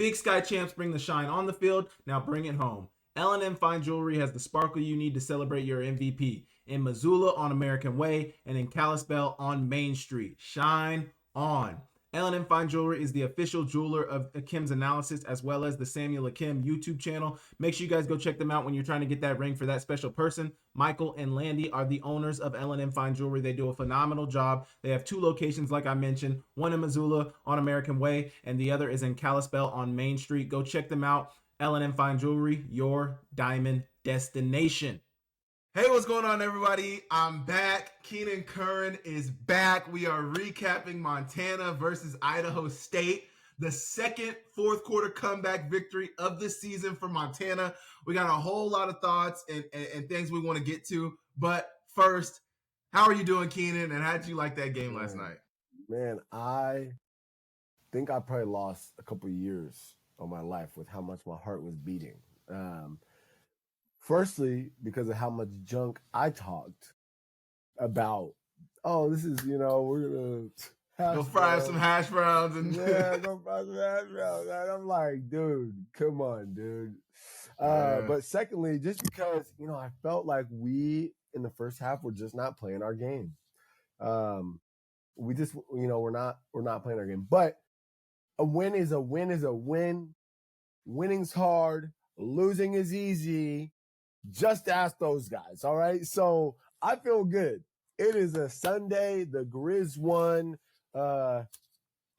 Big Sky champs bring the shine on the field. Now bring it home. L&M Fine Jewelry has the sparkle you need to celebrate your MVP. In Missoula on American Way and in Kalispell on Main Street. Shine on. L&M Fine Jewelry is the official jeweler of Akem'S Analysis, as well as the Samuel Akem YouTube channel. Make sure you guys go check them out when you're trying to get that ring for that special person. Michael and Landy are the owners of L&M Fine Jewelry. They do a phenomenal job. They have 2 locations, like I mentioned, one in Missoula on American Way, and the other is in Kalispell on Main Street. Go check them out. L&M Fine Jewelry, your diamond destination. Hey, what's going on, everybody? I'm back. Keenan Curran is back. We are recapping Montana versus Idaho State, the second fourth quarter comeback victory of the season for Montana. We got a whole lot of thoughts and things we want to get to. But first, how are you doing, Keenan? And how did you like that game last night? Man, I think I probably lost a couple of years of my life with how much my heart was beating. Firstly, because of how much junk I talked about. Oh, this is, we're going to go fry some hash browns. Yeah, go fry some hash browns. And I'm like, dude, come on, dude. But secondly, just because, I felt like we, in the first half, were just not playing our game. We just, we're not playing our game. But a win is a win is a win. Winning's hard. Losing is easy. Just ask those guys, all right? So I feel good. It is a Sunday. The Grizz won.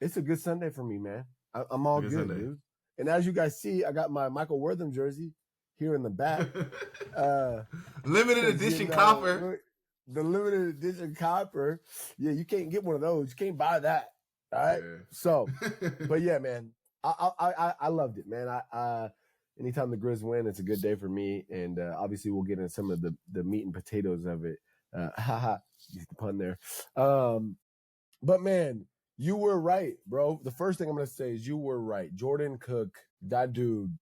It's a good Sunday for me, man. I'm all good, dude. And as you guys see, I got my Michael Wortham jersey here in the back. Limited edition copper. The limited edition copper. Yeah, you can't get one of those. You can't buy that. All right? Yeah. So, but yeah, man, I loved it, man. Anytime the Grizz win, it's a good day for me. And obviously we'll get into some of the meat and potatoes of it. Use the pun there. But man, you were right, bro. The first thing I'm going to say is you were right. Jordan Cook, that dude,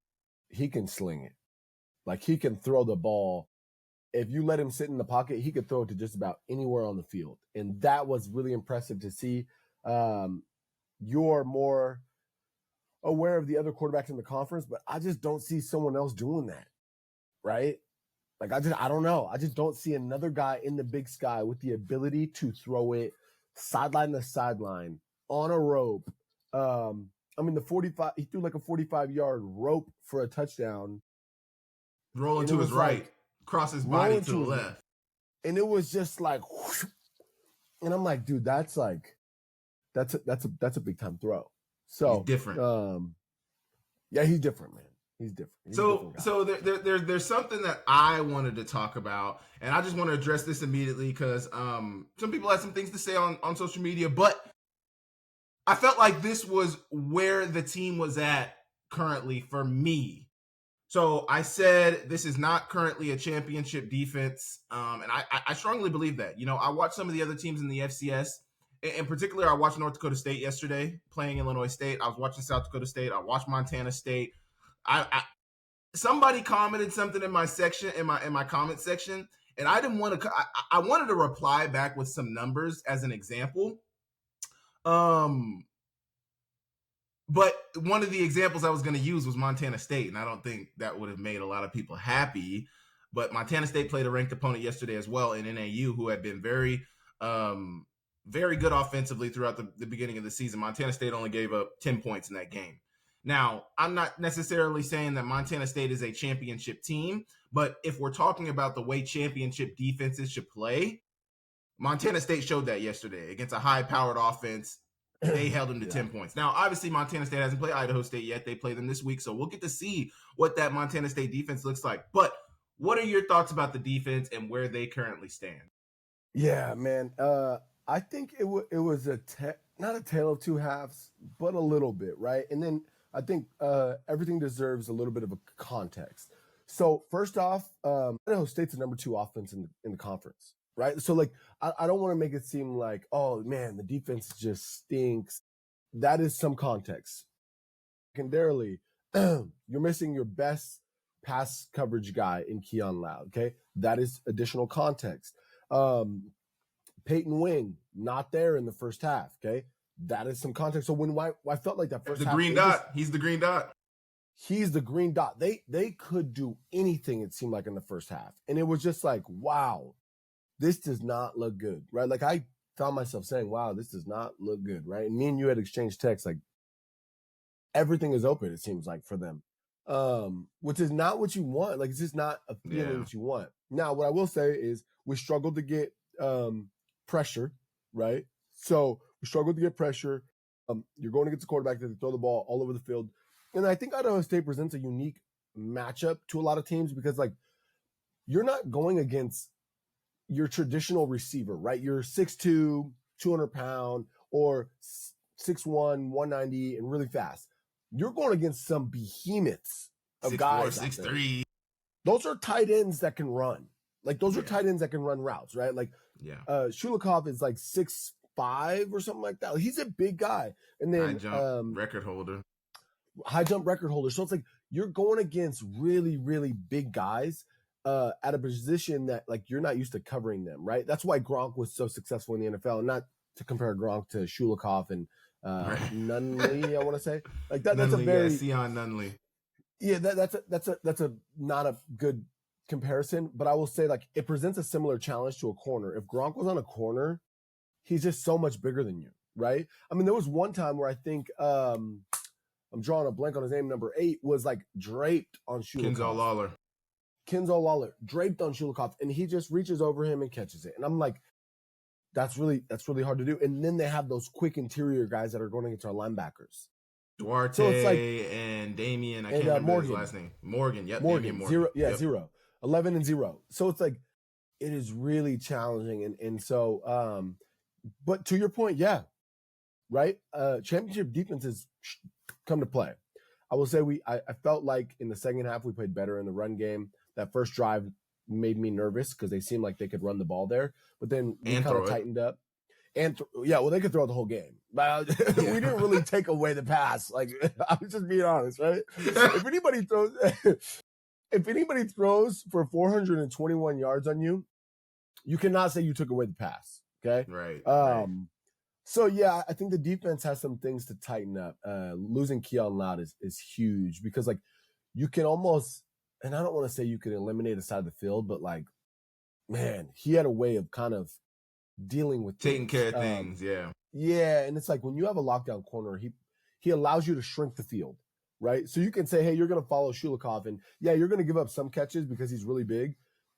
he can sling it. Like, he can throw the ball. If you let him sit in the pocket, he could throw it to just about anywhere on the field. And that was really impressive to see. You're more aware of the other quarterbacks in the conference, but I just don't see someone else doing that, right? Like, I don't know. I just don't see another guy in the Big Sky with the ability to throw it sideline to sideline on a rope. The 45, he threw like a 45-yard rope for a touchdown. Rolling to his right, cross his body to the left. And it was just like, whoosh. And I'm like, dude, that's a big time throw. So he's different. Yeah, he's different, man. He's different. So there's something that I wanted to talk about, and I just want to address this immediately because some people had some things to say on social media, but I felt like this was where the team was at currently for me. So I said this is not currently a championship defense, and I strongly believe that. I watched some of the other teams in the FCS. In particular, I watched North Dakota State yesterday playing Illinois State. I was watching South Dakota State. I watched Montana State. Somebody commented something in my section, in my comment section, and I didn't want to. I wanted to reply back with some numbers as an example. But one of the examples I was going to use was Montana State, and I don't think that would have made a lot of people happy. But Montana State played a ranked opponent yesterday as well in NAU, who had been very good offensively throughout the beginning of the season. Montana State only gave up 10 points in that game. Now, I'm not necessarily saying that Montana State is a championship team, but if we're talking about the way championship defenses should play, Montana State showed that yesterday against a high-powered offense. They held them to 10 points. Now, obviously, Montana State hasn't played Idaho State yet. They play them this week, so we'll get to see what that Montana State defense looks like. But what are your thoughts about the defense and where they currently stand? Yeah, man. I think it was not a tale of two halves, but a little bit, right? And then I think everything deserves a little bit of a context. So first off, Idaho State's the number 2 offense in the conference, right? So like, I don't want to make it seem like, oh man, the defense just stinks. That is some context. Secondarily, you're missing your best pass coverage guy in Keon Loud, okay? That is additional context. Peyton Wing, not there in the first half, okay? that is some context. So when I felt like that first the half, green dot, he's the green dot. He's the green dot. They could do anything, it seemed like, in the first half. And it was just like, wow, this does not look good, right? Like I found myself saying, wow, this does not look good, right? And me and you had exchanged texts like everything is open, it seems like, for them. Which is not what you want. Like, it's just not a feeling that you want. Now, what I will say is we struggled to get pressure, right? So we struggled to get pressure. You're going against the quarterback that can throw the ball all over the field. And I think Idaho State presents a unique matchup to a lot of teams because, like, you're not going against your traditional receiver, right? You're 6'2", 200-pound, or 6'1", 190, and really fast. You're going against some behemoths of 6'4", guys. 6'3". Those are tight ends that can run. Like, those are tight ends that can run routes, right? Like, Shulikov is like 6'5" or something like that. He's a big guy. And then high jump record holder. So it's like you're going against really, really big guys at a position that, like, you're not used to covering them, right? That's why Gronk was so successful in the NFL. And not to compare Gronk to Shulikov and Nunley, I want to say. Like that. That's a very Sion Nunley. Yeah, that's a not a good comparison. But I will say, like, it presents a similar challenge to a corner. If Gronk was on a corner, he's just so much bigger than you, right? I mean, there was one time where I think I'm drawing a blank on his name. Number 8 was like draped on Shulikov. Kenzo Lawler draped on Shulikov, and he just reaches over him and catches it. And I'm like, that's really hard to do. And then they have those quick interior guys that are going against our linebackers. Duarte, so it's like, and Damien. I can't remember his last name. Morgan. Yep. Morgan. Morgan. 0. 11 and 0. So it's like, it is really challenging. And so, but to your point, yeah, right. Championship defenses come to play. I will say I felt like in the second half we played better in the run game. That first drive made me nervous because they seemed like they could run the ball there. But then we kind of tightened up. And they could throw the whole game. But we didn't really take away the pass. Like, I was just being honest, right? If anybody throws for 421 yards on you, you cannot say you took away the pass. Okay, right. So yeah, I think the defense has some things to tighten up. Losing Keon Loud is huge because, like, you can almost, and I don't want to say you can eliminate a side of the field, but, like, man, he had a way of kind of dealing with taking care of things. Yeah, and it's like when you have a lockdown corner, he allows you to shrink the field, right? So you can say, hey, you're going to follow Shulikov, and you're going to give up some catches because he's really big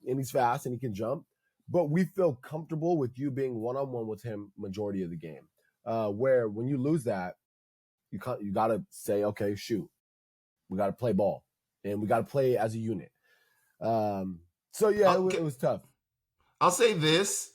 and he's fast and he can jump. But we feel comfortable with you being one-on-one with him majority of the game. Where when you lose that, you got to say, okay, shoot, we got to play ball and we got to play as a unit. So yeah, it was tough. I'll say this.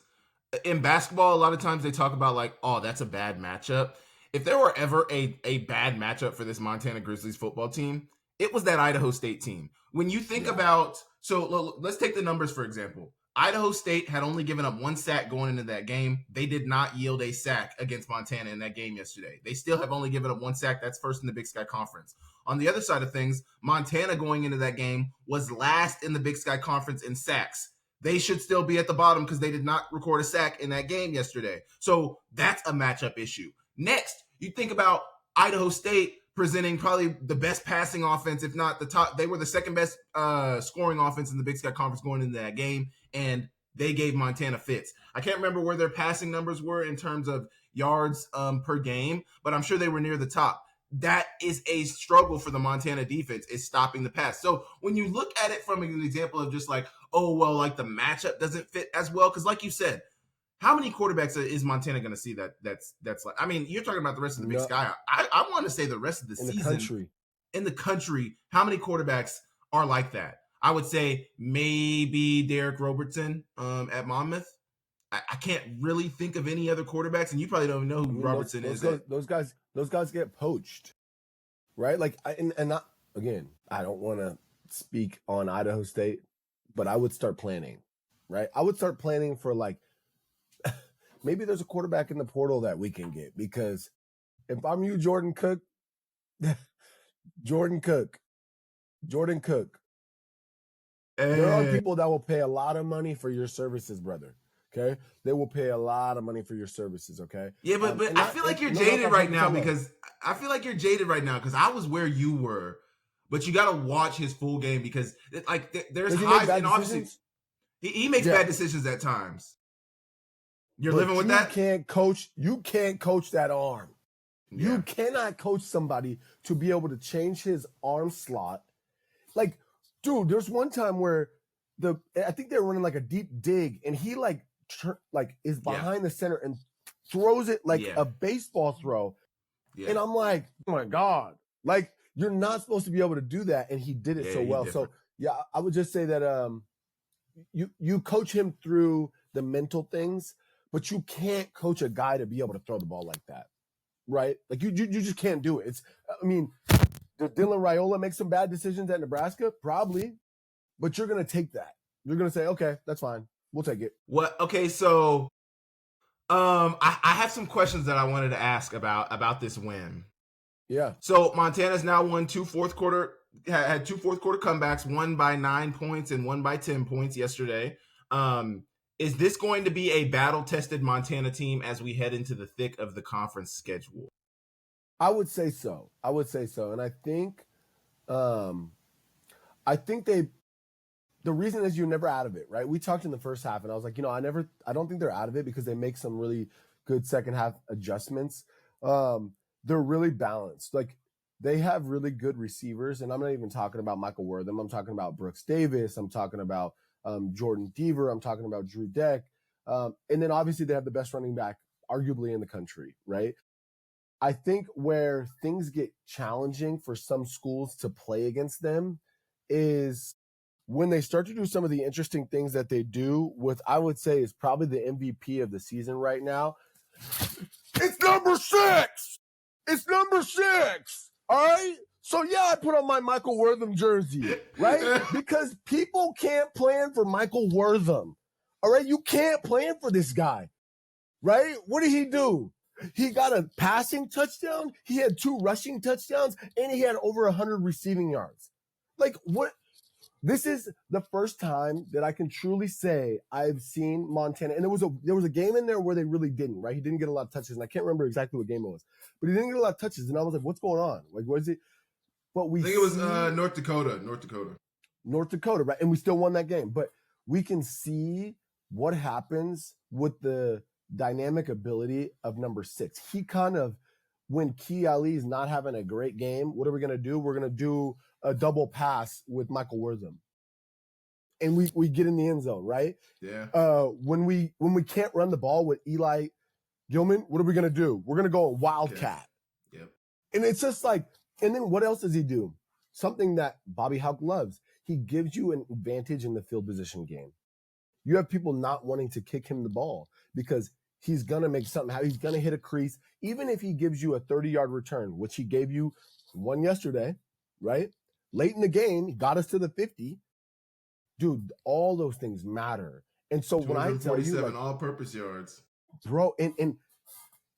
In basketball, a lot of times they talk about, like, oh, that's a bad matchup. If there were ever a bad matchup for this Montana Grizzlies football team, it was that Idaho State team. When you think about, so let's take the numbers, for example. Idaho State had only given up 1 sack going into that game. They did not yield a sack against Montana in that game yesterday. They still have only given up 1 sack. That's first in the Big Sky Conference. On the other side of things, Montana going into that game was last in the Big Sky Conference in sacks. They should still be at the bottom because they did not record a sack in that game yesterday. So that's a matchup issue. Next, you think about Idaho State presenting probably the best passing offense, if not the top. They were the second best scoring offense in the Big Sky Conference going into that game, and they gave Montana fits. I can't remember where their passing numbers were in terms of yards per game, but I'm sure they were near the top. That is a struggle for the Montana defense, is stopping the pass. So when you look at it from an example of just like, oh, well, like the matchup doesn't fit as well, because like you said, how many quarterbacks is Montana going to see that's like? I mean, you're talking about the rest of the Big Sky. I want to say the rest of the season in the country. How many quarterbacks are like that? I would say maybe Derek Robertson at Monmouth. I can't really think of any other quarterbacks, and you probably don't know who Robertson is. Those guys get poached, right? Like, and not, again, I don't want to speak on Idaho State, but I would start planning, right? I would start planning for, like, maybe there's a quarterback in the portal that we can get, because if I'm you, Jordan Cook, there are people that will pay a lot of money for your services, brother. Okay, they will pay a lot of money for your services. Okay. Yeah, but I feel like you're jaded right now because I was where you were, but you got to watch his full game because there's highs and obviously he makes bad decisions at times. You're living with that? You can't coach that arm. Yeah. You cannot coach somebody to be able to change his arm slot. Like, dude, there's one time where I think they were running like a deep dig, and he is behind the center and throws it like a baseball throw. Yeah. And I'm like, oh my God. Like, you're not supposed to be able to do that. And he did it so well. So yeah, I would just say that you coach him through the mental things, but you can't coach a guy to be able to throw the ball like that. Right? Like you just can't do it. Did Dylan Raiola make some bad decisions at Nebraska? Probably. But you're going to take that. You're going to say, okay, that's fine. We'll take it. What? Okay, so I have some questions that I wanted to ask about this win. Yeah. So Montana's now won had two fourth quarter comebacks, one by 9 points and one by 10 points yesterday. Is this going to be a battle-tested Montana team as we head into the thick of the conference schedule? I would say so. And I think the reason is you're never out of it, right? We talked in the first half, and I was like, I don't think they're out of it because they make some really good second half adjustments. They're really balanced. Like, they have really good receivers, and I'm not even talking about Michael Wortham. I'm talking about Brooks Davis. I'm talking about Jordan Deaver. I'm talking about Drew Deck. And then obviously they have the best running back arguably in the country, right? I think where things get challenging for some schools to play against them is when they start to do some of the interesting things that they do with, I would say, is probably the MVP of the season right now. It's number 6. It's number 6. All right. So yeah, I put on my Michael Wortham jersey, right? Because people can't plan for Michael Wortham. All right. You can't plan for this guy, right? What did he do? He got a passing touchdown. He had 2 rushing touchdowns, and he had over 100 receiving yards. Like, what? This is the first time that I can truly say I've seen Montana. And there was a game in there where they really didn't, right? He didn't get a lot of touches, and I can't remember exactly what game it was. But he didn't get a lot of touches, and I was like, what's going on? Like, what is it? But I think it was North Dakota. North Dakota, right? And we still won that game. But we can see what happens with the dynamic ability of number 6. He kind of, when Key Ali is not having a great game, what are we going to do? We're going to do a double pass with Michael Wortham. And we get in the end zone, right? Yeah. When we can't run the ball with Eli Gilman, what are we going to do? We're going to go Wildcat. Okay. Yep. And it's just like, and then what else does he do? Something that Bobby Hauck loves. He gives you an advantage in the field position game. You have people not wanting to kick him the ball because he's going to make something happen. He's going to hit a crease. Even if he gives you a 30-yard return, which he gave you one yesterday, right? Late in the game, he got us to the 50. Dude, all those things matter. And so when I tell you, like, all-purpose yards. Bro, and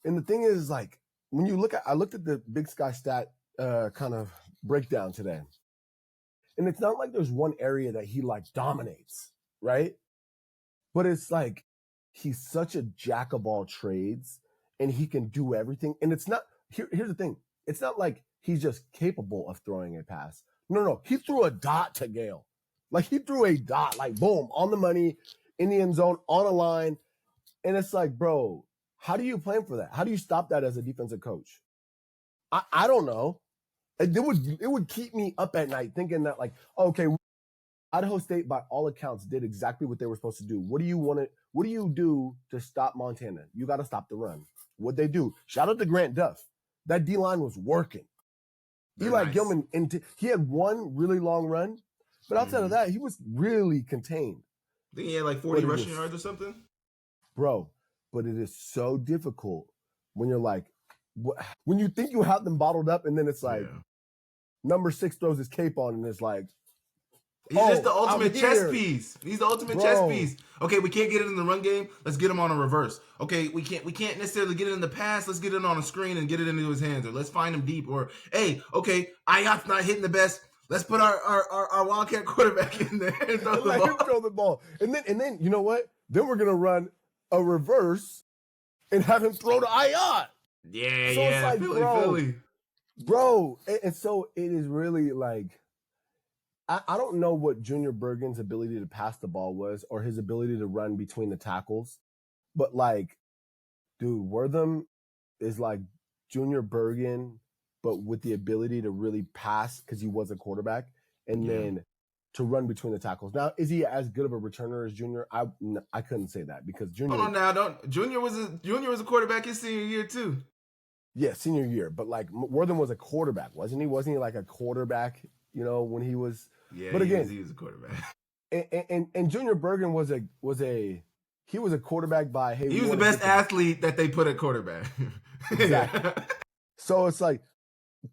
the thing is, like, when you I looked at the Big Sky stat kind of breakdown today. And it's not like there's one area that he like dominates, right? But it's like he's such a jack of all trades and he can do everything. And it's not, here's the thing. It's not like he's just capable of throwing a pass. No. He threw a dot to Gale. Like he threw a dot, like boom, on the money, in the end zone, on a line. And it's like, bro, how do you plan for that? How do you stop that as a defensive coach? I don't know. It would keep me up at night thinking that, like, okay, Idaho State, by all accounts, did exactly what they were supposed to do. What do you do to stop Montana? You got to stop the run. What'd they do? Shout out to Grant Duff. That D-line was working. Eli Gilman, he had one really long run, but outside of that, he was really contained. I think he had like 40 rushing yards or something. Bro, but it is so difficult when you're like, when you think you have them bottled up, and then it's like, number 6 throws his cape on, and it's like, he's just the ultimate chess piece. He's the ultimate chess piece. Okay, we can't get it in the run game. Let's get him on a reverse. Okay, we can't necessarily get it in the pass. Let's get it on a screen and get it into his hands, or let's find him deep. Or hey, okay, IOP's not hitting the best. Let's put our Wildcat quarterback in there and throw the ball. Throw the ball. And then you know what? Then we're gonna run a reverse and have him throw to Ayat. Yeah, So it's like, Philly. Bro, and so it is really like, I don't know what Junior Bergen's ability to pass the ball was or his ability to run between the tackles, but like, dude, Wortham is like Junior Bergen, but with the ability to really pass because he was a quarterback, and then to run between the tackles. Now, is he as good of a returner as Junior? I couldn't say that because Junior. Hold on now, Junior was a quarterback his senior year too. Yeah, senior year, but like Wortham was a quarterback, wasn't he? Wasn't he like a quarterback? You know, when he was. Yeah, but again, he was a quarterback. And Junior Bergen was a quarterback by he was the best athlete that they put at quarterback. Exactly. So it's like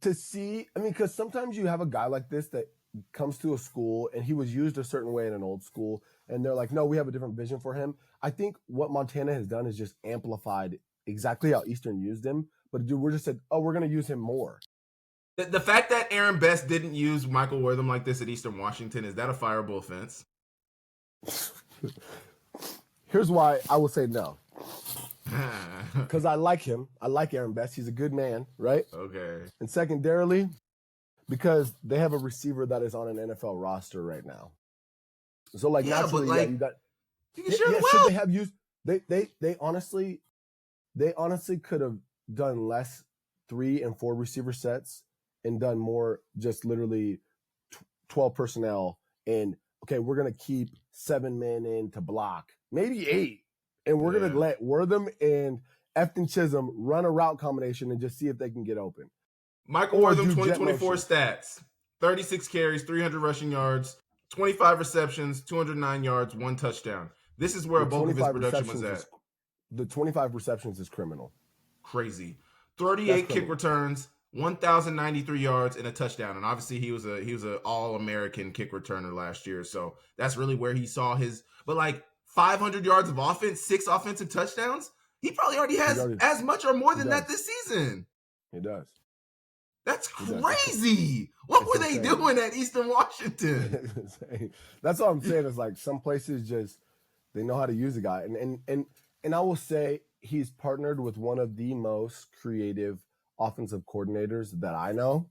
to see. I mean, because sometimes you have a guy like this that comes to a school and he was used a certain way in an old school, and they're like, no, we have a different vision for him. I think what Montana has done is just amplified exactly how Eastern used him. But dude, we're just said, oh, we're going to use him more. The fact that Aaron Best didn't use Michael Wortham like this at Eastern Washington, is that a fireable offense? Here's why I will say no. Because I like him. I like Aaron Best. He's a good man, right? Okay. And secondarily, because they have a receiver that is on an NFL roster right now. So like naturally, you got. You can share the should they have used? They honestly could have done less 3 and 4 receiver sets and done more just literally 12 personnel and okay, we're gonna keep 7 men in to block, maybe 8, and we're gonna let Wortham and Efton Chisholm run a route combination and just see if they can get open. Michael Wortham 2024 stats: 36 carries, 300 rushing yards, 25 receptions, 209 yards, 1 touchdown. This is where a bulk of his production was at. The 25 receptions is criminal. Crazy. 38 kick returns, 1,093 yards, and a touchdown. And obviously he was a All-American kick returner last year. So that's really where he saw his. But like 500 yards of offense, 6 offensive touchdowns. He probably already has as much or more than that this season. He does. That's crazy. What were they doing at Eastern Washington? That's all I'm saying is like some places just they know how to use a guy. And I will say he's partnered with one of the most creative offensive coordinators that I know.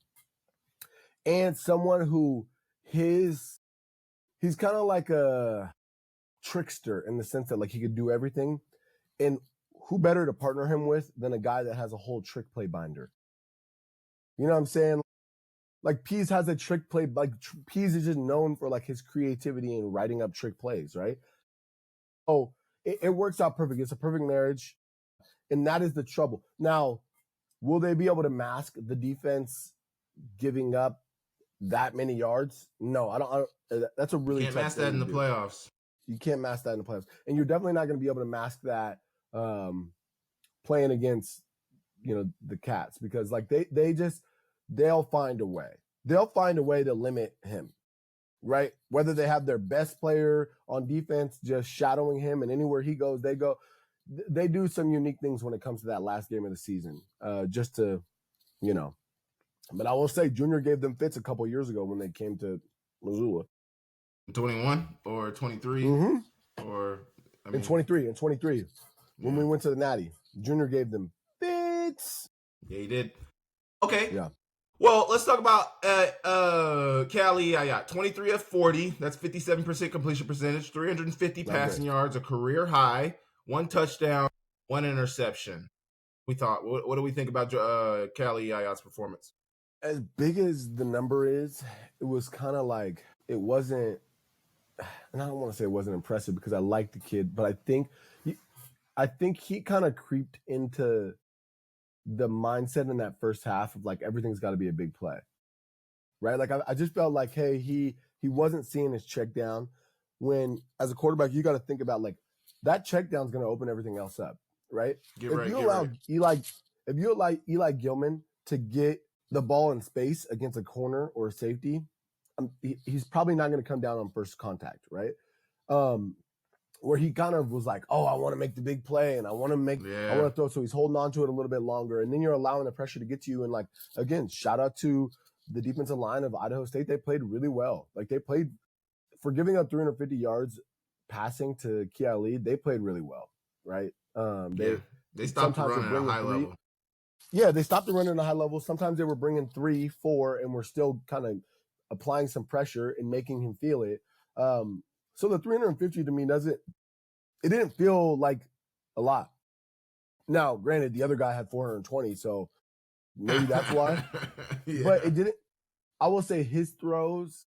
And someone who he's kind of like a trickster in the sense that like he could do everything. And who better to partner him with than a guy that has a whole trick play binder? You know what I'm saying? Like Pease has a trick play, like Pease is just known for like his creativity and writing up trick plays, right? Oh, it works out perfect. It's a perfect marriage. And that is the trouble. Now, will they be able to mask the defense giving up that many yards? No, I don't. That's a really tough thing. You can't mask that in the playoffs. You can't mask that in the playoffs. And you're definitely not going to be able to mask that playing against, the Cats because like they'll find a way. They'll find a way to limit him, right? Whether they have their best player on defense just shadowing him and anywhere he goes, they go. They do some unique things when it comes to that last game of the season, just to, But I will say Junior gave them fits a couple years ago when they came to Missoula. 21 or 23? Mm-hmm. Or in 23. When we went to the Natty, Junior gave them fits. Yeah, he did. Okay. Yeah. Well, let's talk about Cali Ayat. 23 of 40. That's 57% completion percentage. 350 passing yards, a career high. 1 touchdown, 1 interception. What do we think about Cali Ayat's performance? As big as the number is, it was kind of like it wasn't. And I don't want to say it wasn't impressive because I like the kid, but I think he kind of creeped into the mindset in that first half of like everything's got to be a big play, right? Like I just felt like, hey, he wasn't seeing his check down. When as a quarterback, you got to think about like that check down is going to open everything else up, right? If you allow Eli Gilman to get the ball in space against a corner or a safety, he's probably not going to come down on first contact, right? Where he kind of was like, oh, I want to make the big play and I want to throw. So he's holding on to it a little bit longer. And then you're allowing the pressure to get to you. And like, again, shout out to the defensive line of Idaho State. They played really well. Like they played, for giving up 350 yards passing to Kiali, they played really well. right? They stopped sometimes running they're at a bringing high three. level. Yeah, they stopped the run at a high level. Sometimes they were bringing 3, 4, and we're still kind of applying some pressure and making him feel it. So the 350 to me it didn't feel like a lot. Now, granted, the other guy had 420, so maybe that's why. Yeah. But it didn't. I will say his throws,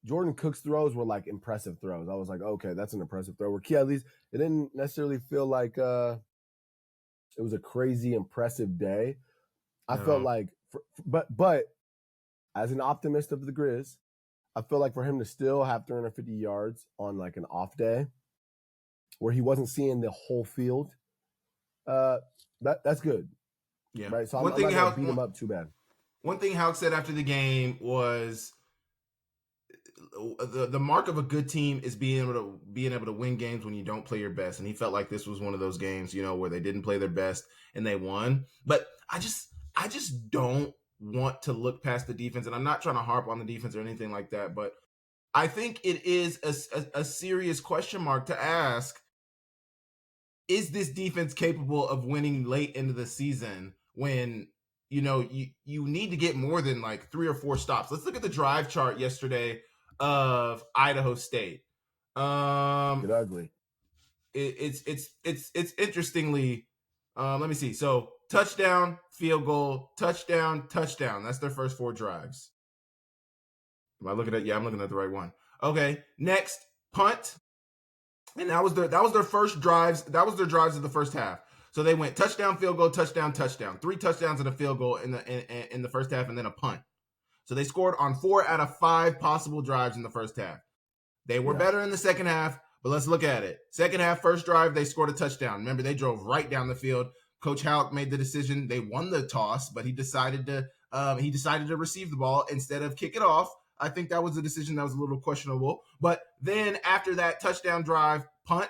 Jordan Cook's throws were like impressive throws. I was like, okay, that's an impressive throw. Where at least it didn't necessarily feel like it was a crazy impressive day. I felt like, but as an optimist of the Grizz, I feel like for him to still have 350 yards on like an off day, where he wasn't seeing the whole field, that's good. Yeah. Right. So I'm not gonna beat him up too bad. One thing Houck said after the game was the mark of a good team is being able to win games when you don't play your best. And he felt like this was one of those games, where they didn't play their best and they won. But I just don't want to look past the defense, and I'm not trying to harp on the defense or anything like that, but I think it is a serious question mark to ask. Is this defense capable of winning late into the season when you need to get more than like 3 or 4 stops? Let's look at the drive chart yesterday of Idaho State. Get ugly. It's interestingly, let me see. So touchdown, field goal, touchdown, touchdown. That's their first 4 drives. Am I looking at? Yeah, I'm looking at the right one. Okay, next punt. And that was their first drives. That was their drives of the first half. So they went touchdown, field goal, touchdown, touchdown. 3 touchdowns and a field goal in the first half, and then a punt. So they scored on 4 out of 5 possible drives in the first half. They were better in the second half, but let's look at it. Second half, first drive, they scored a touchdown. Remember, they drove right down the field. Coach Houck made the decision. They won the toss, but he decided to receive the ball instead of kick it off. I think that was a decision that was a little questionable. But then after that touchdown drive, punt,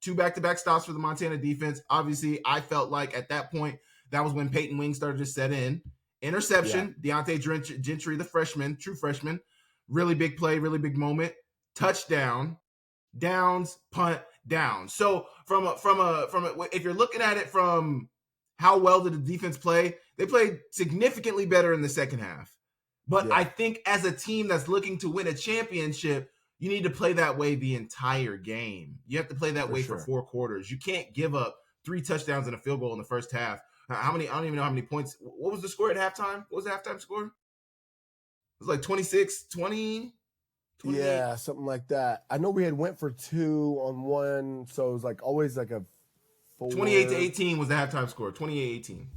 2 back-to-back stops for the Montana defense. Obviously, I felt like at that point, that was when Peyton Wing started to set in. Interception, Deontay Gentry, the freshman, true freshman. Really big play, really big moment. Touchdown, downs, punt, down. So from if you're looking at it from how well did the defense play, they played significantly better in the second half. But I think as a team that's looking to win a championship, you need to play that way the entire game. You have to play that way for 4 quarters. You can't give up 3 touchdowns and a field goal in the first half. I don't even know how many points. What was the score at halftime? What was the halftime score? It was like 26, 20. 28. Yeah, something like that. I know we had went for 2 on one, so it was like always like a 4. 28-18 was the halftime score. 28-18.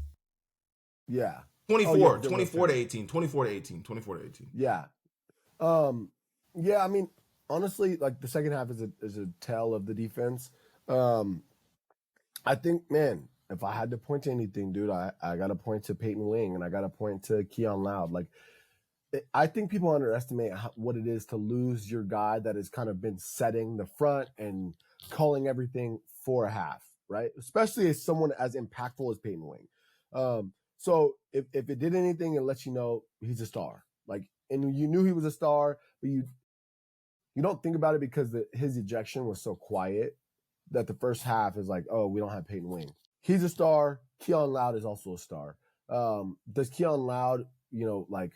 Yeah. 24 to 18. 24 to 18. Yeah. Yeah, I mean, honestly, like the second half is a tell of the defense. I think, man, if I had to point to anything, dude, I got to point to Peyton Wing and I got to point to Keon Loud. Like, I think people underestimate what it is to lose your guy that has kind of been setting the front and calling everything for a half, right? Especially as someone as impactful as Peyton Wing. So if it did anything, it lets you know he's a star. Like, and you knew he was a star, but you don't think about it because his ejection was so quiet that the first half is like, oh, we don't have Peyton Wing. He's a star. Keon Loud is also a star. Does Keon Loud, like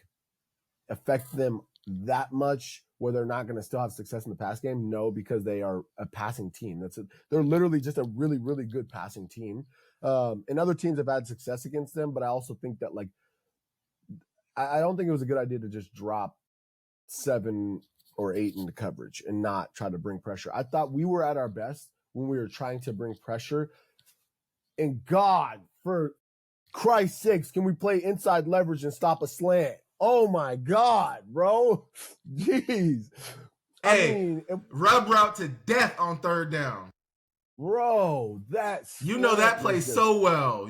affect them that much where they're not going to still have success in the pass game? No, because they are a passing team. They're literally just a really, really good passing team. And other teams have had success against them, but I also think that like, I don't think it was a good idea to just drop 7 or 8 into coverage and not try to bring pressure. I thought we were at our best when we were trying to bring pressure. And God, for Christ's sakes, can we play inside leverage and stop a slant? Oh my God, bro. Jeez. Hey, rub route to death on third down. Bro, that's that play so well.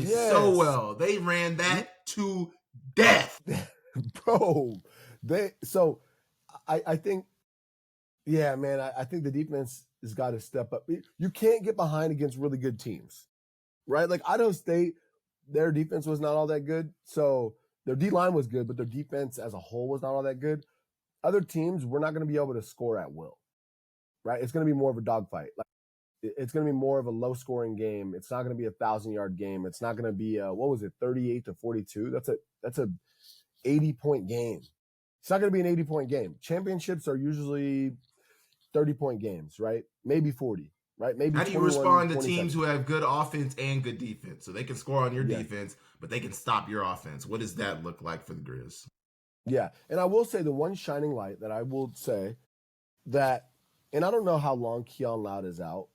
So well. They ran that to death. Bro. I think, yeah, man, I think the defense has got to step up. You can't get behind against really good teams, right? Like Idaho State, their defense was not all that good. So their D-line was good, but their defense as a whole was not all that good. Other teams, we're not going to be able to score at will, right? It's going to be more of a dogfight. Like it's going to be more of a low scoring game. It's not going to be 1,000-yard game. It's not going to be 38-42. That's a 80-point game. It's not going to be an 80-point game. Championships are usually 30-point games, right? Maybe 40, right? Maybe. How do you respond to teams who have good offense and good defense? So they can score on your defense, but they can stop your offense. What does that look like for the Grizz? Yeah, and I will say the one shining light that I will say that, and I don't know how long Keon Loud is out,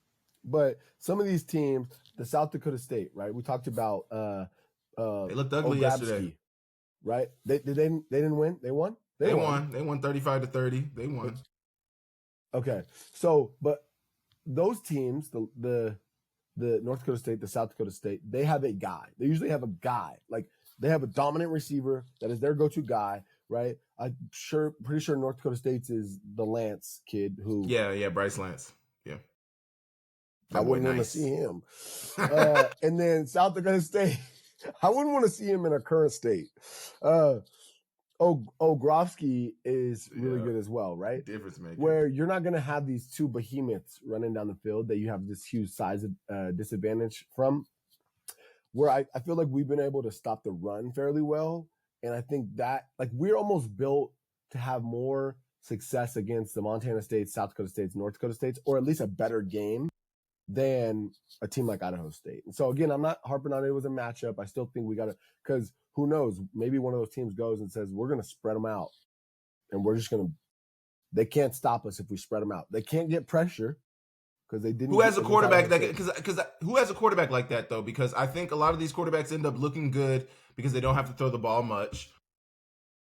but some of these teams, the South Dakota State, right? We talked about they looked ugly yesterday, right? They didn't win. They won. They won. They won 35-30. They won. Okay, so but those teams, the North Dakota State, the South Dakota State, they have a guy. They usually have a guy. Like they have a dominant receiver that is their go-to guy, right? Pretty sure North Dakota State's is the Lance kid who. Yeah, Bryce Lance. Yeah. I wouldn't want to see him. And then South Dakota State, I wouldn't want to see him in a current state. Grofsky is really good as well, right? Difference maker. Where you're not going to have these two behemoths running down the field that you have this huge size disadvantage from. Where I feel like we've been able to stop the run fairly well. And I think that, like, we're almost built to have more success against the Montana States, South Dakota States, North Dakota States, or at least a better game than a team like Idaho State. And so, again, I'm not harping on it was a matchup. I still think we got to, because who knows, maybe one of those teams goes and says, we're going to spread them out. And we're just going to, they can't stop us if we spread them out. They can't get pressure because they didn't. Who has a quarterback that, because who has a quarterback like that, though? Because I think a lot of these quarterbacks end up looking good because they don't have to throw the ball much.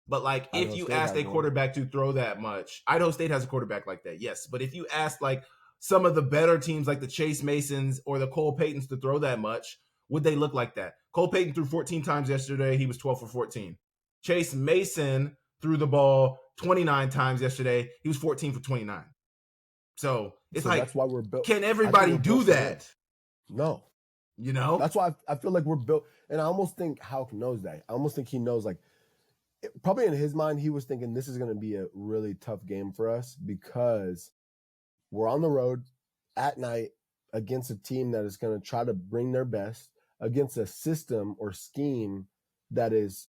But, like, if you asked a quarterback to throw that much, Idaho State has a quarterback like that, yes. But if you asked, like, some of the better teams like the Chase Masons or the Cole Paytons to throw that much, would they look like that? Cole Payton threw 14 times yesterday. He was 12 for 14. Chase Mason threw the ball 29 times yesterday. He was 14 for 29. So it's like, that's why we're built. Can everybody do that? No. You know? That's why I feel like we're built. And I almost think Houck knows that. I almost think he knows, like, probably in his mind, he was thinking this is going to be a really tough game for us because we're on the road at night against a team that is going to try to bring their best against a system or scheme that is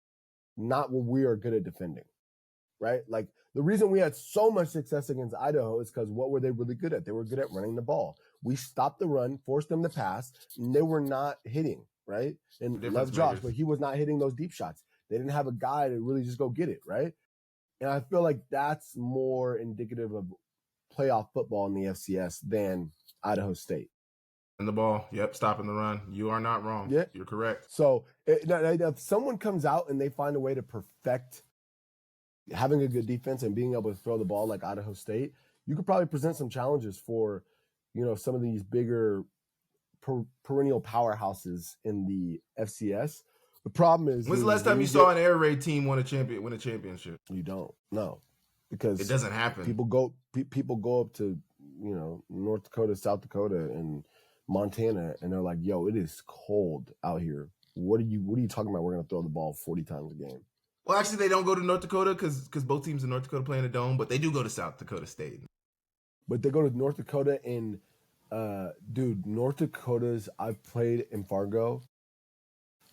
not what we are good at defending, right? Like the reason we had so much success against Idaho is because what were they really good at? They were good at running the ball. We stopped the run, forced them to pass, and they were not hitting, right? And love Josh, but he was not hitting those deep shots. They didn't have a guy to really just go get it, right? And I feel like that's more indicative of playoff football in the FCS than Idaho State. And the ball, stopping the run. You are not wrong. Yeah. You're correct. So if someone comes out and they find a way to perfect having a good defense and being able to throw the ball like Idaho State, you could probably present some challenges for, some of these bigger perennial powerhouses in the FCS. The problem is, when's the last time you saw an air raid team win a championship? You don't. No, because it doesn't happen. People go up to North Dakota, South Dakota, and Montana, and they're like, "Yo, it is cold out here. What are you talking about? We're gonna throw the ball 40 times a game." Well, actually, they don't go to North Dakota because both teams in North Dakota play in a dome, but they do go to South Dakota State. But they go to North Dakota, and North Dakota's. I've played in Fargo.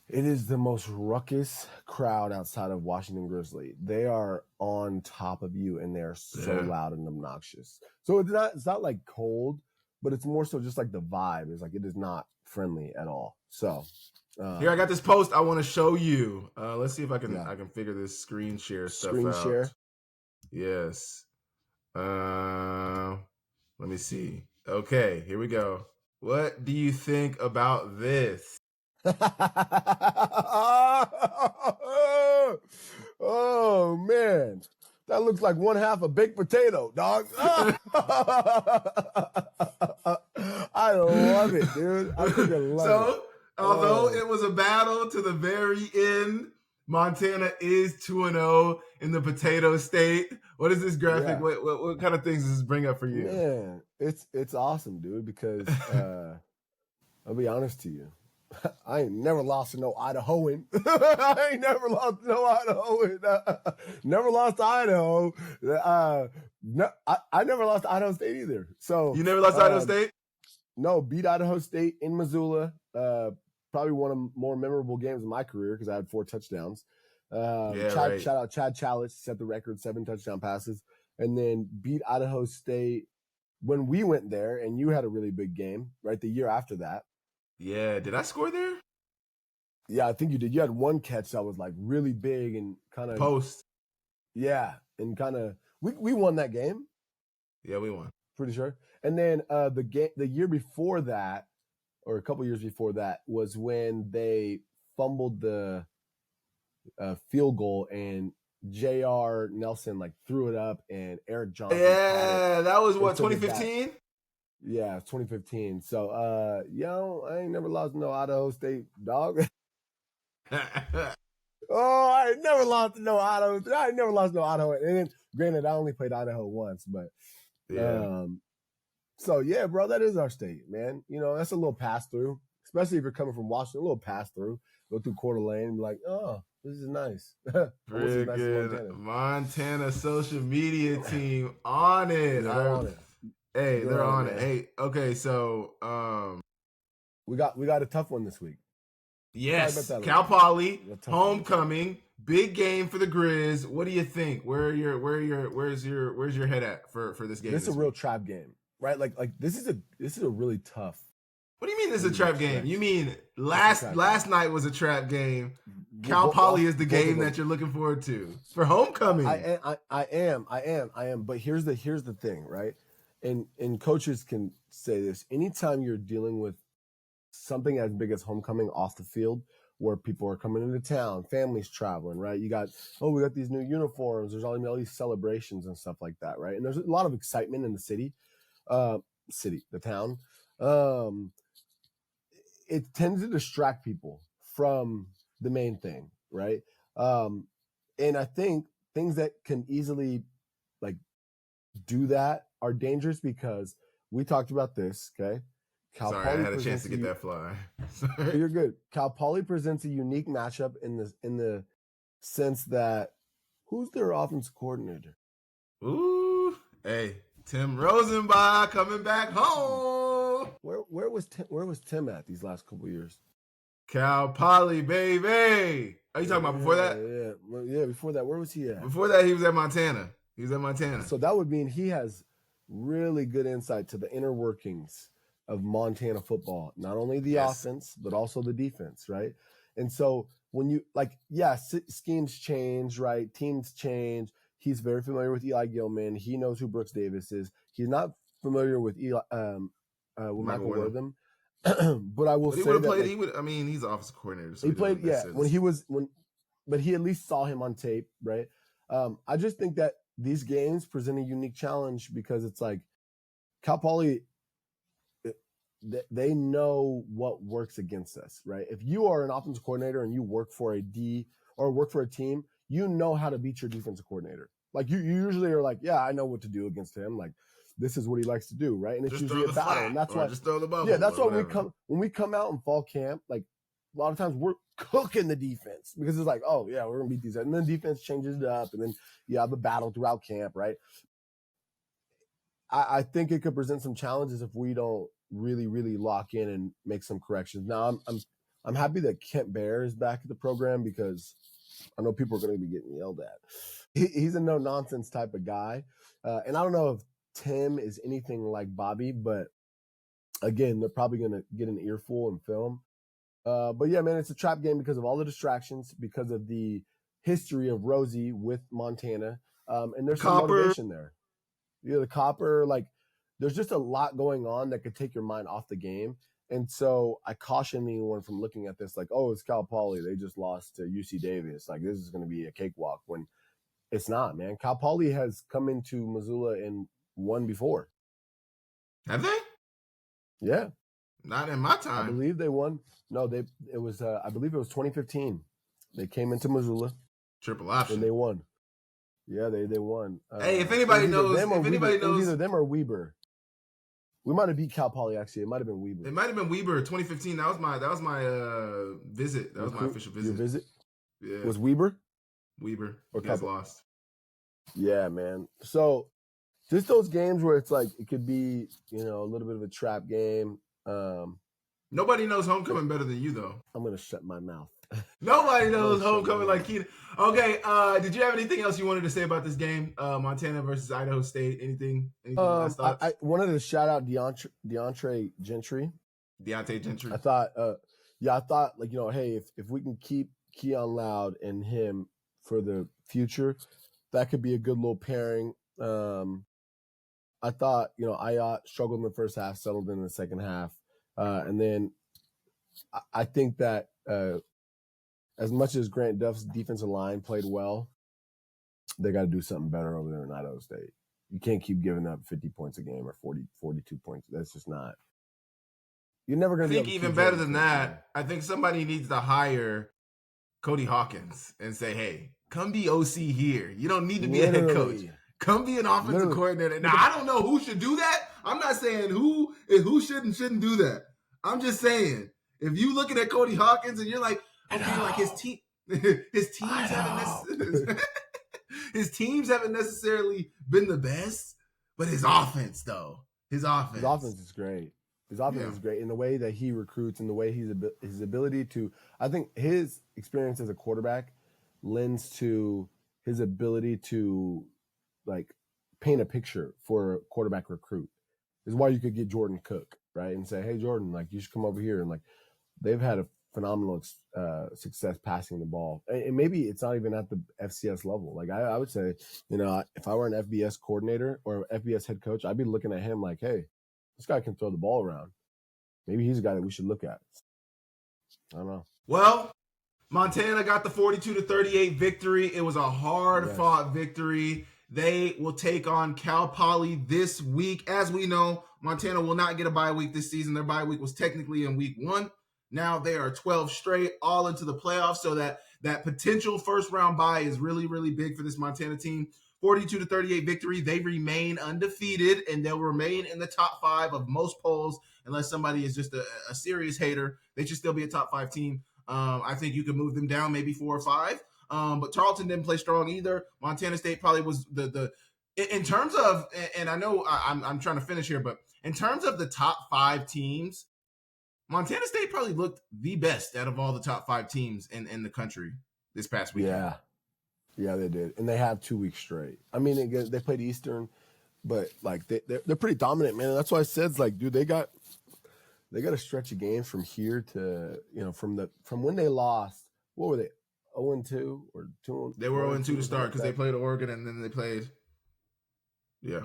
It is the most ruckus crowd outside of Washington Grizzly. They are on top of you, and they are so loud and obnoxious. So it's not like cold, but it's more so just like the vibe is like it is not friendly at all. So here I got this post I want to show you. Let's see if I can figure this screen share stuff out. Share. Yes. Let me see. Okay, here we go. What do you think about this? Oh man, that looks like one half a baked potato, dog. I love it, dude. I freaking love it. Although it was a battle to the very end, Montana is 2-0 in the potato state. What is this graphic? Yeah. What kind of things does this bring up for you? Man, it's awesome, dude, because I'll be honest to you. I ain't never lost to no Idahoan. I ain't never lost to no Idahoan. Never lost to Idaho. No, I never lost to Idaho State either. So you never lost to Idaho State? No, beat Idaho State in Missoula. Probably one of the more memorable games of my career because I had 4 touchdowns. Shout out Chad Chalice, set the record, 7 touchdown passes, and then beat Idaho State when we went there, and you had a really big game, right? The year after that. Yeah, did I score there? Yeah, I think you did. You had one catch that was like really big and kind of post. Yeah, and kind of we won that game. Yeah, we won. Pretty sure. And then the year before that, or a couple years before that, was when they fumbled the field goal and J.R. Nelson like threw it up and Eric Johnson. Yeah, that was what, 2015? Yeah, 2015. So I ain't never lost no Idaho State, dog. Oh, I ain't never lost no Idaho. I ain't never lost no Idaho. And then, granted, I only played Idaho once, but yeah. So yeah, bro, that is our state, man. You know, that's a little pass through, especially if you're coming from Washington. A little pass through, go through Coeur d'Alene, and be like, oh, this is nice. Pretty nice good. Montana social media team on it. Yeah, they're on it. Hey, they're on it. Hey, okay, so we got a tough one this week. Yes, Cal Poly homecoming, big game for the Grizz. What do you think? Where's your head at for this game? This is a real trap game, right? Like this is a really tough. What do you mean this is a trap game? You mean last night was a trap game? Cal Poly is the game that you're looking forward to for homecoming. I am. But here's the thing, right? And coaches can say this anytime you're dealing with something as big as homecoming off the field, where people are coming into town, families traveling, right? We got these new uniforms. There's all these celebrations and stuff like that, right? And there's a lot of excitement in the the town. It tends to distract people from the main thing, right? And I think things that can easily like do that are dangerous because we talked about this, okay? Cal Sorry, Poly I had a chance to get that fly. You're good. Cal Poly presents a unique matchup in the sense that who's their offensive coordinator? Ooh, hey, Tim Rosenbach coming back home. Where was Tim at these last couple of years? Cal Poly, baby. Are you talking about before that? Yeah, before that. Where was he at? Before that, he was at Montana. So that would mean he has really good insight to the inner workings of Montana football, not only the offense, but also the defense, right? And so when you schemes change, right? Teams change. He's very familiar with Eli Gilman. He knows who Brooks Davis is. He's not familiar with Michael Wortham. But I will say that played, he's the offensive coordinator. So he played, but he at least saw him on tape, right? I just think that these games present a unique challenge because it's like Cal Poly, they know what works against us, right? If you are an offensive coordinator and you work for a team, you know how to beat your defensive coordinator. Like you usually are like, yeah, I know what to do against him. Like this is what he likes to do, right? And it's just usually a battle, and that's why just throw the bubble. Yeah, that's why when we come out in fall camp, like a lot of times we're cooking the defense because it's like, oh yeah, we're gonna beat these, and then the defense changes it up, and then you have a battle throughout camp, right? I think it could present some challenges if we don't really, really lock in and make some corrections. Now, I'm happy that Kent Bear is back at the program because I know people are going to be getting yelled at. He's a no nonsense type of guy, and I don't know if Tim is anything like Bobby, but again, they're probably going to get an earful and film. But yeah, man, it's a trap game because of all the distractions, because of the history of Rosie with Montana, and there's some motivation there. Yeah, the Copper, like there's just a lot going on that could take your mind off the game. And so I caution anyone from looking at this like, oh, it's Cal Poly. They just lost to UC Davis. Like this is going to be a cakewalk when it's not, man. Cal Poly has come into Missoula and won before. Have they? Yeah. Not in my time. I believe they won. No, it was I believe it was 2015. They came into Missoula. Triple option. And they won. Yeah, they won. Hey, if anybody knows, it was either them or Weber. We might have beat Cal Poly actually. It might have been Weber. It might have been Weber. 2015. That was my visit. That was my official visit. Your visit? Yeah. Was Weber? Weber. Or you guys lost. Yeah, man. So just those games where it's like it could be, a little bit of a trap game. Nobody knows homecoming better than you, though. I'm gonna shut my mouth. Nobody knows homecoming like Keenan. Okay, did you have anything else you wanted to say about this game? Montana versus Idaho State. Anything last thoughts? I wanted to shout out DeAndre Gentry. Deontay Gentry. I thought, like, hey, if we can keep Keon Loud and him for the future, that could be a good little pairing. I thought, Ayat struggled in the first half, settled in the second half. And then I think that as much as Grant Duff's defensive line played well, they got to do something better over there in Idaho State. You can't keep giving up 50 points a game or 40, 42 points. That's just not. You're never going to be able to even better than that. I think somebody needs to hire Cody Hawkins and say, hey, come be OC here. You don't need to be a head coach. Come be an offensive coordinator. Now, I don't know who should do that. I'm not saying who shouldn't do that. I'm just saying, if you looking at Cody Hawkins and you're like, okay, like his teams haven't necessarily been the best, but his offense though. His offense is great. His offense is great in the way that he recruits and the way his ability to. I think his experience as a quarterback lends to his ability to like paint a picture for a quarterback recruit. Is why you could get Jordan Cook, right, and say, hey Jordan, like you should come over here, and like they've had a phenomenal success passing the ball. And maybe it's not even at the FCS level. Like I would say, if I were an FBS coordinator or FBS head coach, I'd be looking at him like, hey, this guy can throw the ball around. Maybe he's a guy that we should look at. I don't know. Well, Montana got the 42-38 victory. It was a hard-fought victory. They will take on Cal Poly this week. As we know, Montana will not get a bye week this season. Their bye week was technically in week 1. Now they are 12 straight, all into the playoffs, so that potential first-round bye is really, really big for this Montana team. 42-38 victory. They remain undefeated, and they'll remain in the top 5 of most polls unless somebody is just a serious hater. They should still be a top 5 team. I think you could move them down maybe 4 or 5. But Tarleton didn't play strong either. Montana State probably was in terms of, and I know I'm trying to finish here, but in terms of the top 5 teams, Montana State probably looked the best out of all the top 5 teams in the country this past weekend. Yeah, they did, and they have 2 weeks straight. I mean, they played Eastern, but like they're pretty dominant, man. And that's why I said, like, dude, they got a stretch of games from here to from when they lost. What were they? 0-2 or 2? They were 0-2 to start because they played Oregon and then they played. Yeah.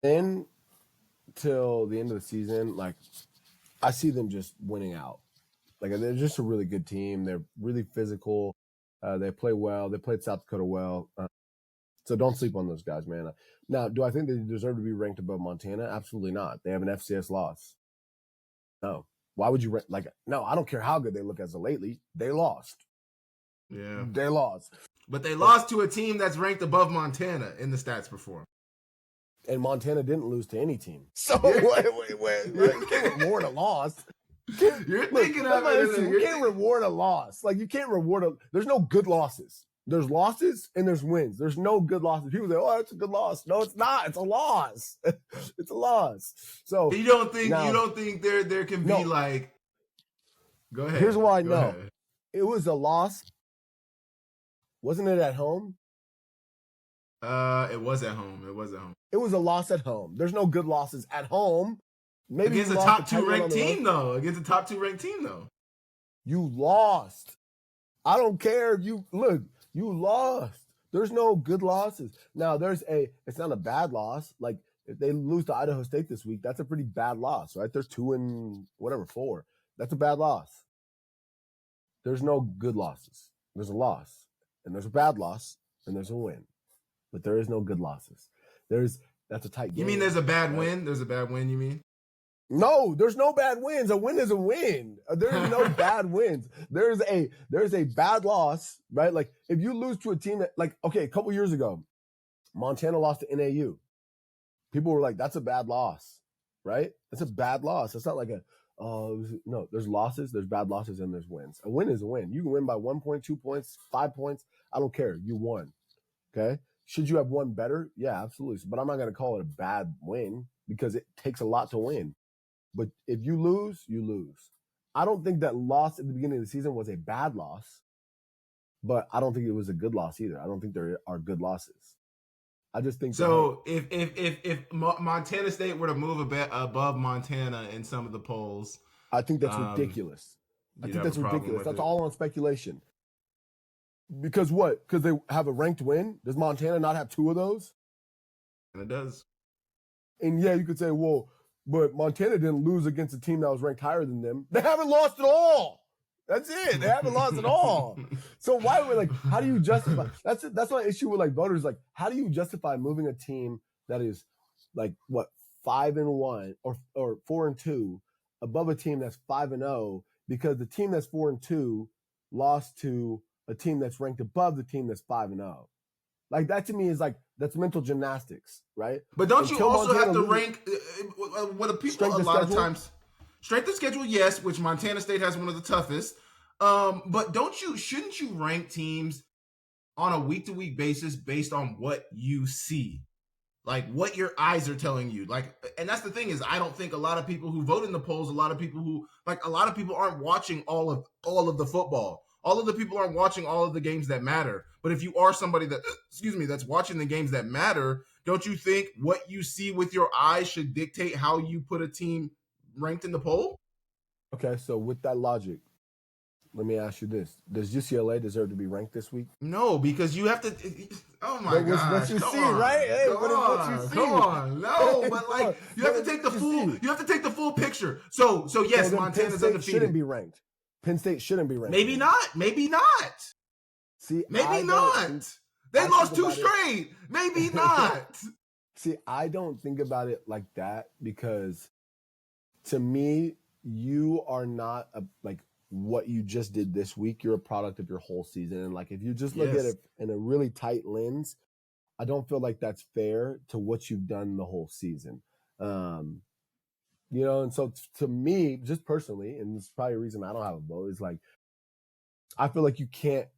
Then till the end of the season, like I see them just winning out. Like they're just a really good team. They're really physical. They play well. They played South Dakota well. So don't sleep on those guys, man. Now, do I think they deserve to be ranked above Montana? Absolutely not. They have an FCS loss. No. Why would you rank? Like, no, I don't care how good they look as of lately. They lost. Yeah. They lost. But they lost to a team that's ranked above Montana in the stats before. And Montana didn't lose to any team. So wait. You can't reward a loss. You're thinking of it. You can't reward a loss. Like you can't reward there's no good losses. There's losses and there's wins. There's no good losses. People say, oh, it's a good loss. No, it's not. It's a loss. It's a loss. So you don't think there can be like, go ahead. Here's why I know. It was a loss. Wasn't it at home? It was at home. It was a loss at home. There's no good losses at home. Maybe against a top 2 ranked team, though. Against a top 2 ranked team, though. You lost. I don't care if you lost. There's no good losses. Now it's not a bad loss. Like if they lose to Idaho State this week, that's a pretty bad loss, right? There's 4. That's a bad loss. There's no good losses. There's a loss. And there's a bad loss, and there's a win. But there is no good losses. That's a tight game. You mean there's a bad win? There's a bad win, you mean? No, there's no bad wins. A win is a win. There is no bad wins. There's a bad loss, right? Like if you lose to a team that, like, okay, a couple years ago, Montana lost to NAU. People were like, that's a bad loss, right? That's a bad loss. It's not like no, there's losses, there's bad losses, and there's wins. A win is a win. You can win by 1 point, 2 points, 5 points. I don't care. You won. Okay? Should you have won better? Yeah, absolutely. But I'm not going to call it a bad win because it takes a lot to win. But if you lose, you lose. I don't think that loss at the beginning of the season was a bad loss, but I don't think it was a good loss either. I don't think there are good losses. I just think so. If Montana State were to move a bit above Montana in some of the polls, I think that's ridiculous. I think that's ridiculous. That's all on speculation. Because what? Because they have a ranked win? Does Montana not have 2 of those? And it does. And yeah, you could say, well, but Montana didn't lose against a team that was ranked higher than them. They haven't lost at all. That's it. They haven't lost at all. So why would how do you justify? That's my issue with voters. How do you justify moving a team that is 5-1 or 4-2 above a team that's 5-0 because the team that's 4-2 lost to a team that's ranked above the team that's 5-0? That to me is that's mental gymnastics, right? But don't you also have to rank what the people a lot of times strength of schedule, yes, which Montana State has one of the toughest. But shouldn't you rank teams on a week-to-week basis based on what you see? What your eyes are telling you. And that's the thing is I don't think a lot of people who vote in the polls, a lot of people aren't watching all of the football. All of the people aren't watching all of the games that matter. But if you are somebody that's watching the games that matter, don't you think what you see with your eyes should dictate how you put a team ranked in the poll? Okay, so with that logic, let me ask you this. Does UCLA deserve to be ranked this week? No, because you have to oh my gosh. What you see, right? Hey, what you see. Come on. No, but you have to take the full picture. So yes, Montana's undefeated. Shouldn't be ranked. Penn State shouldn't be ranked. Maybe not. See, maybe not. They lost 2 straight. Maybe not. See, I don't think about it like that because to me, you are not what you just did this week. You're a product of your whole season. And if you just look at it in a really tight lens, I don't feel like that's fair to what you've done the whole season. And so to me, just personally, and this is probably a reason I don't have a vote, is I feel like you can't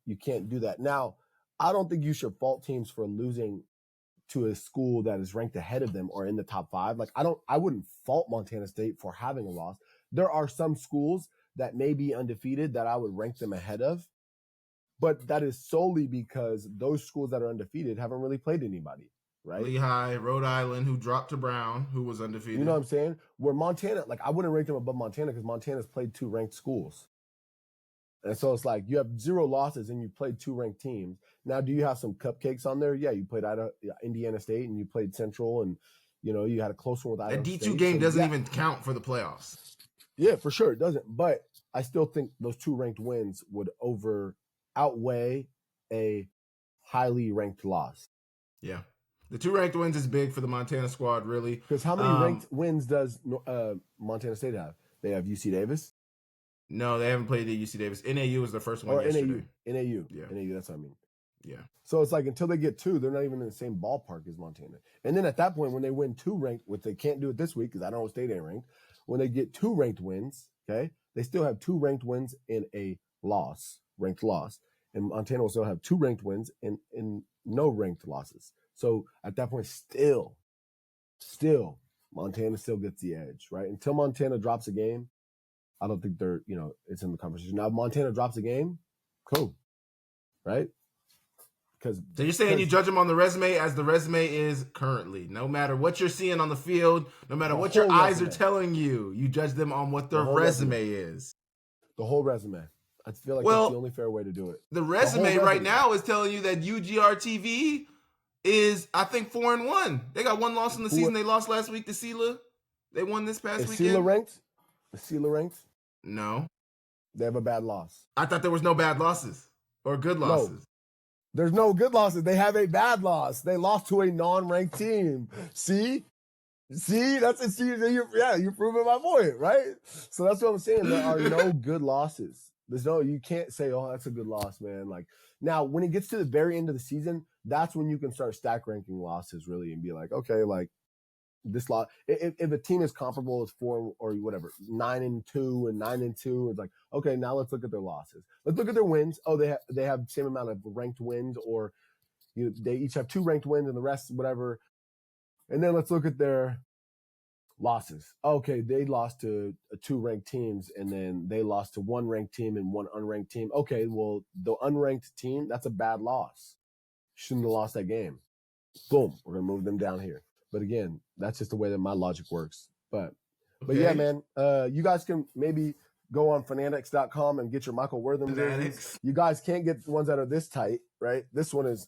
do that. Now, I don't think you should fault teams for losing to a school that is ranked ahead of them or in the top 5. I wouldn't fault Montana State for having a loss. There are some schools that may be undefeated that I would rank them ahead of, but that is solely because those schools that are undefeated haven't really played anybody, right? Lehigh, Rhode Island, who dropped to Brown, who was undefeated. You know what I'm saying? Where Montana, I wouldn't rank them above Montana because Montana's played 2 ranked schools. And so it's you have 0 losses and you played 2 ranked teams. Now, do you have some cupcakes on there? Yeah, you played Indiana State and you played Central and, you had a close one with Idaho State. That D2 game doesn't even count for the playoffs. Yeah, for sure. It doesn't. But I still think those 2 ranked wins would outweigh a highly ranked loss. Yeah. The 2 ranked wins is big for the Montana squad, really. Because how many ranked wins does Montana State have? They have UC Davis? No, they haven't played at UC Davis. NAU was the first one yesterday. NAU. Yeah. NAU, that's what I mean. Yeah. So it's until they get 2, they're not even in the same ballpark as Montana. And then at that point, when they win 2 ranked, which they can't do it this week because Idaho State ain't ranked, when they get 2 ranked wins, okay, they still have 2 ranked wins in a ranked loss. And Montana will still have 2 ranked wins and no ranked losses. So at that point, still, Montana still gets the edge, right? Until Montana drops a game, I don't think they're, it's in the conversation. Now, if Montana drops a game, cool, right? So you're saying you judge them on the resume as the resume is currently. No matter what you're seeing on the field, no matter what your eyes are telling you, you judge them on what their resume is. The whole resume. I feel like that's the only fair way to do it. The resume right now is telling you that UGR-TV is, I think, 4-1. They got 1 loss in the season. They lost last week to SELA. They won this past weekend. SELA ranked? Is SELA ranked? No. They have a bad loss. I thought there was no bad losses or good losses. No. There's no good losses. They have a bad loss. They lost to a non-ranked team. See, that's it. You're proving my point, right? So that's what I'm saying. There are no good losses. You can't say, oh, that's a good loss, man. Now, when it gets to the very end of the season, that's when you can start stack ranking losses really and be okay, this loss. If a team is comparable as 4 or whatever, 9-2 and 9-2, it's okay, now let's look at their losses. Let's look at their wins. Oh, they have the same amount of ranked wins, or they each have 2 ranked wins and the rest whatever. And then let's look at their Losses. Okay, they lost to 2 ranked teams, and then they lost to 1 ranked team and 1 unranked team. Okay, well, the unranked team, that's a bad loss. Shouldn't have lost that game. Boom, we're going to move them down here. But again, that's just the way that my logic works. But yeah, man, you guys can maybe go on fanatics.com and get your Michael Wortham jerseys. You guys can't get the ones that are this tight, right? This one is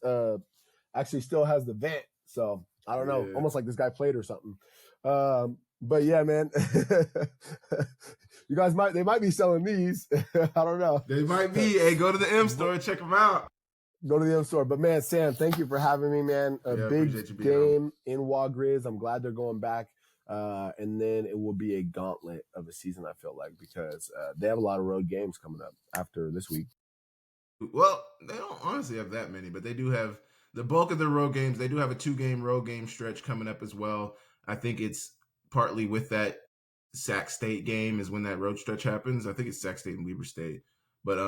actually still has the vent. So I don't know, almost like this guy played or something. But yeah, man, you guys they might be selling these. I don't know. They might be. Hey, go to the M store and check them out. Go to the M store. But man, Sam, thank you for having me, man. A big game in Wa Grizz. I'm glad they're going back. And then it will be a gauntlet of a season, I feel like, because they have a lot of road games coming up after this week. Well, they don't honestly have that many, but they do have the bulk of their road games. They do have a 2-game road game stretch coming up as well. I think it's partly with that Sac State game is when that road stretch happens. I think it's Sac State and Weber State. But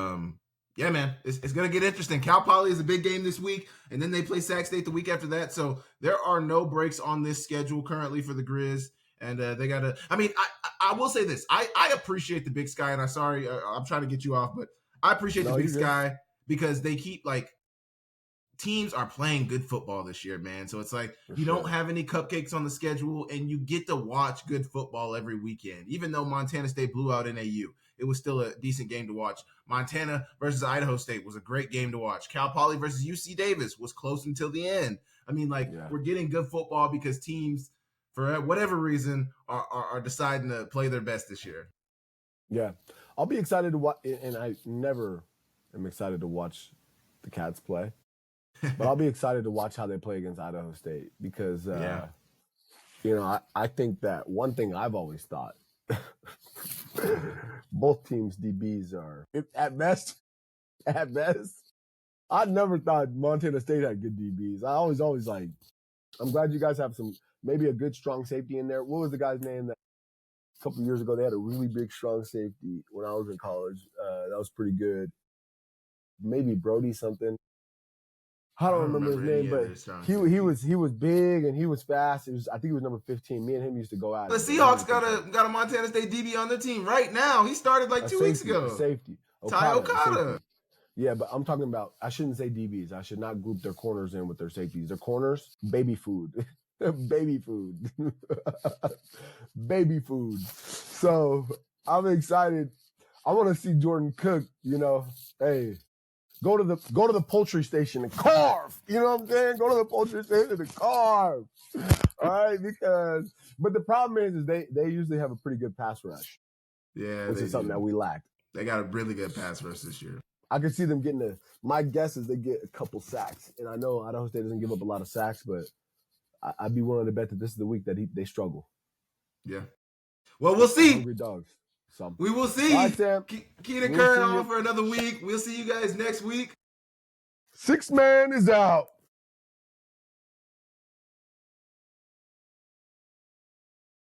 yeah, man, it's going to get interesting. Cal Poly is a big game this week, and then they play Sac State the week after that. So there are no breaks on this schedule currently for the Grizz. And they got to – I mean, I will say this. I appreciate the Big Sky, and I'm sorry, I'm trying to get you off, but I appreciate the Big Sky because they keep, like, teams are playing good football this year, man. So it's like you don't have any cupcakes on the schedule, and you get to watch good football every weekend. Even though Montana State blew out NAU, it was still a decent game to watch. Montana versus Idaho State was a great game to watch. Cal Poly versus UC Davis was close until the end. I mean, we're getting good football because teams, for whatever reason, are deciding to play their best this year. Yeah. I'll be excited to watch, and I never am excited to watch the Cats play. But I'll be excited to watch how they play against Idaho State because, I think that one thing I've always thought, both teams' DBs are, at best, I never thought Montana State had good DBs. I always like, I'm glad you guys have maybe a good, strong safety in there. What was the guy's name that a couple of years ago, they had a really big, strong safety when I was in college. That was pretty good. Maybe Brody something. I don't remember his name, but he was big and he was fast. I think he was number 15. Me and him used to go out. The Seahawks got a Montana State DB on their team right now. He started like 2 weeks ago. Safety. Ty Okada. Yeah, but I'm talking about, I shouldn't say DBs. I should not group their corners in with their safeties. Their corners, baby food. Baby food. Baby food. So I'm excited. I want to see Jordan Cook, hey. Go to the poultry station and carve. You know what I'm saying? Go to the poultry station and carve. All right, but the problem is they usually have a pretty good pass rush. Yeah, which is something that we lacked. They got a really good pass rush this year. I can see them getting my guess is they get a couple sacks, and I know Idaho State doesn't give up a lot of sacks, but I'd be willing to bet that this is the week that they struggle. Yeah. Well, we'll see. Hungry dogs. We will see. All right, Sam. Keenan Curran on for another week. We'll see you guys next week. 6 man is out.